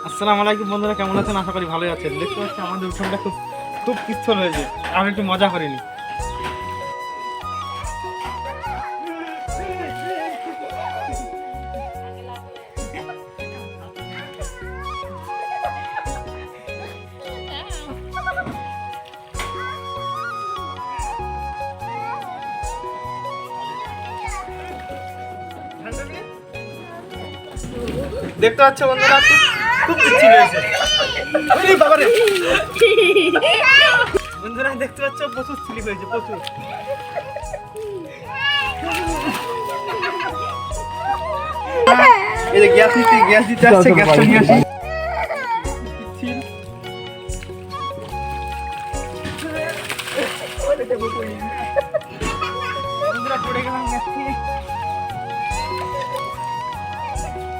আসসালামু আলাইকুম বন্ধুরা, কেমন আছেন? আশা করি ভালোই আছেন। দেখতে পাচ্ছি আমাদের উঠোনটা খুব খুব পিচ্ছল হয়েছে। আমরা একটু মজা করিনি। দেখতে পাচ্ছ বন্ধুরা, খুব পিচ্ছিল হয়েছে। বন্ধুরা দেখতে পাচ্ছ প্রচুর স্লিপ হয়েছে, প্রচুর। এই যে গ্যাস দিতে আসছে, গ্যাসটা নিয়ে আসি।